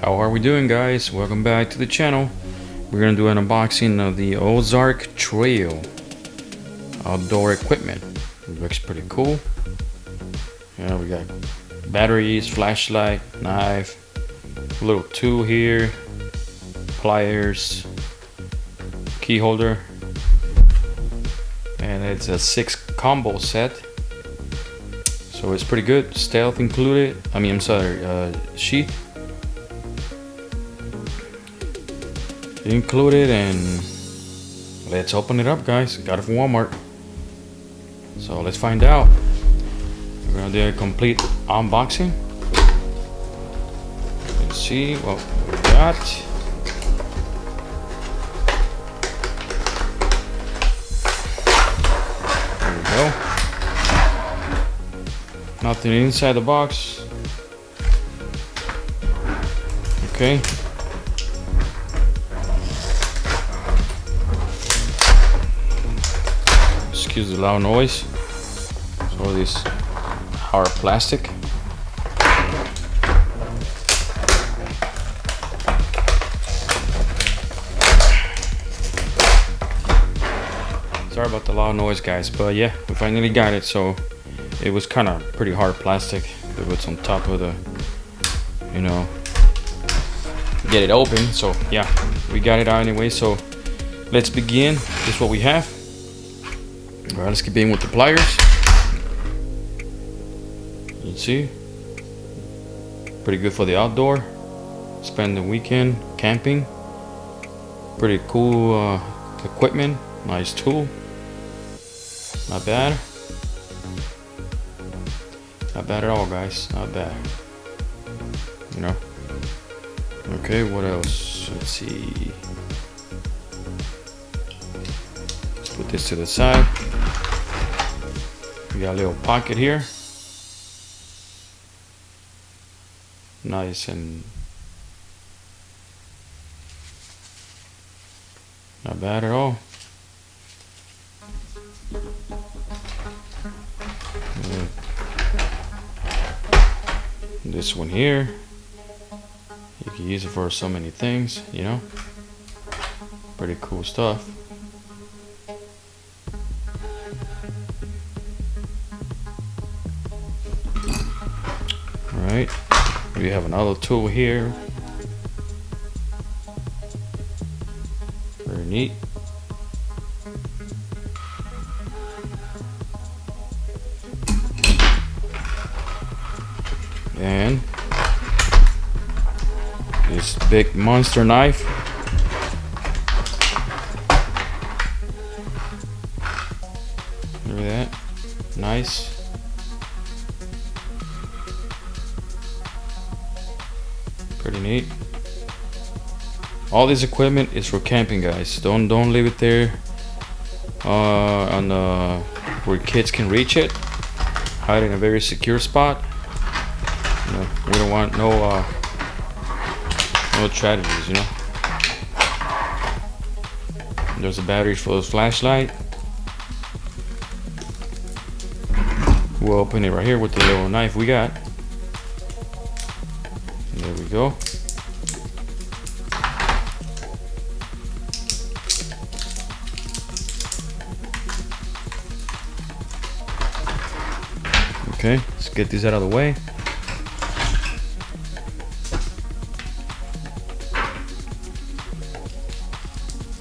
How are we doing, guys? Welcome back to the channel. We're gonna do an unboxing of the Ozark Trail outdoor equipment. It looks pretty cool. Yeah, we got batteries, flashlight, knife, a little tool here, pliers, key holder, and it's a 6 combo set. So it's pretty good. Stealth included. Sheath included, and let's open it up, guys. Got it from Walmart. So let's find out. We're gonna do a complete unboxing. Let's see what we got. There we go. Nothing inside the box. Okay. Excuse the loud noise. So this hard plastic. Sorry about the loud noise, guys, but yeah, we finally got it. So it was kind of pretty hard plastic. It was on top of the, get it open. So yeah, we got it out anyway. So let's begin. This is what we have. All right, let's get in with the pliers. Let's see. Pretty good for the outdoor. Spend the weekend camping. Pretty cool equipment. Nice tool. Not bad. Not bad at all, guys. Not bad. Okay, what else? Let's see. Let's put this to the side. We got a little pocket here. Nice and not bad at all. This one here, you can use it for so many things, Pretty cool stuff. Alright, we have another tool here. Very neat. And this big monster knife. Look at that. Nice. Pretty neat. All this equipment is for camping, guys. Don't leave it there where kids can reach it. Hide in a very secure spot. We don't want no tragedies, There's a battery for the flashlight. We'll open it right here with the little knife we got. There we go. Okay, let's get this out of the way.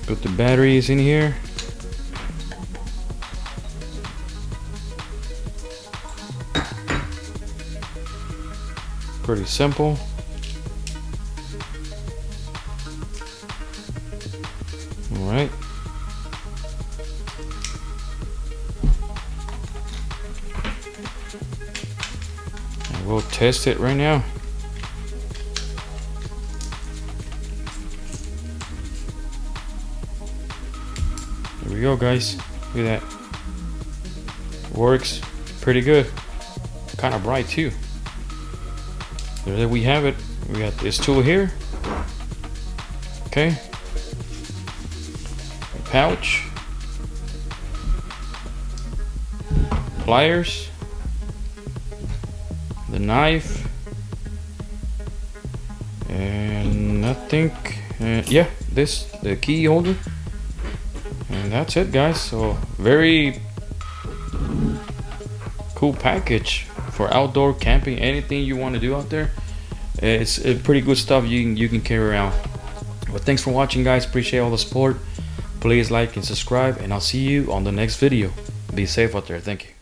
Put the batteries in here. Pretty simple. All right. And we'll test it right now. There we go, guys. Look at that. Works pretty good. Kind of bright too. There we have it. We got this tool here. Okay. A pouch. Pliers. The knife. And I think, yeah, the key holder. And that's it, guys. So very cool package for outdoor camping, anything you want to do out there. It's pretty good stuff you can carry around. But thanks for watching, guys. Appreciate all the support. Please like and subscribe, and I'll see you on the next video. Be safe out there. Thank you.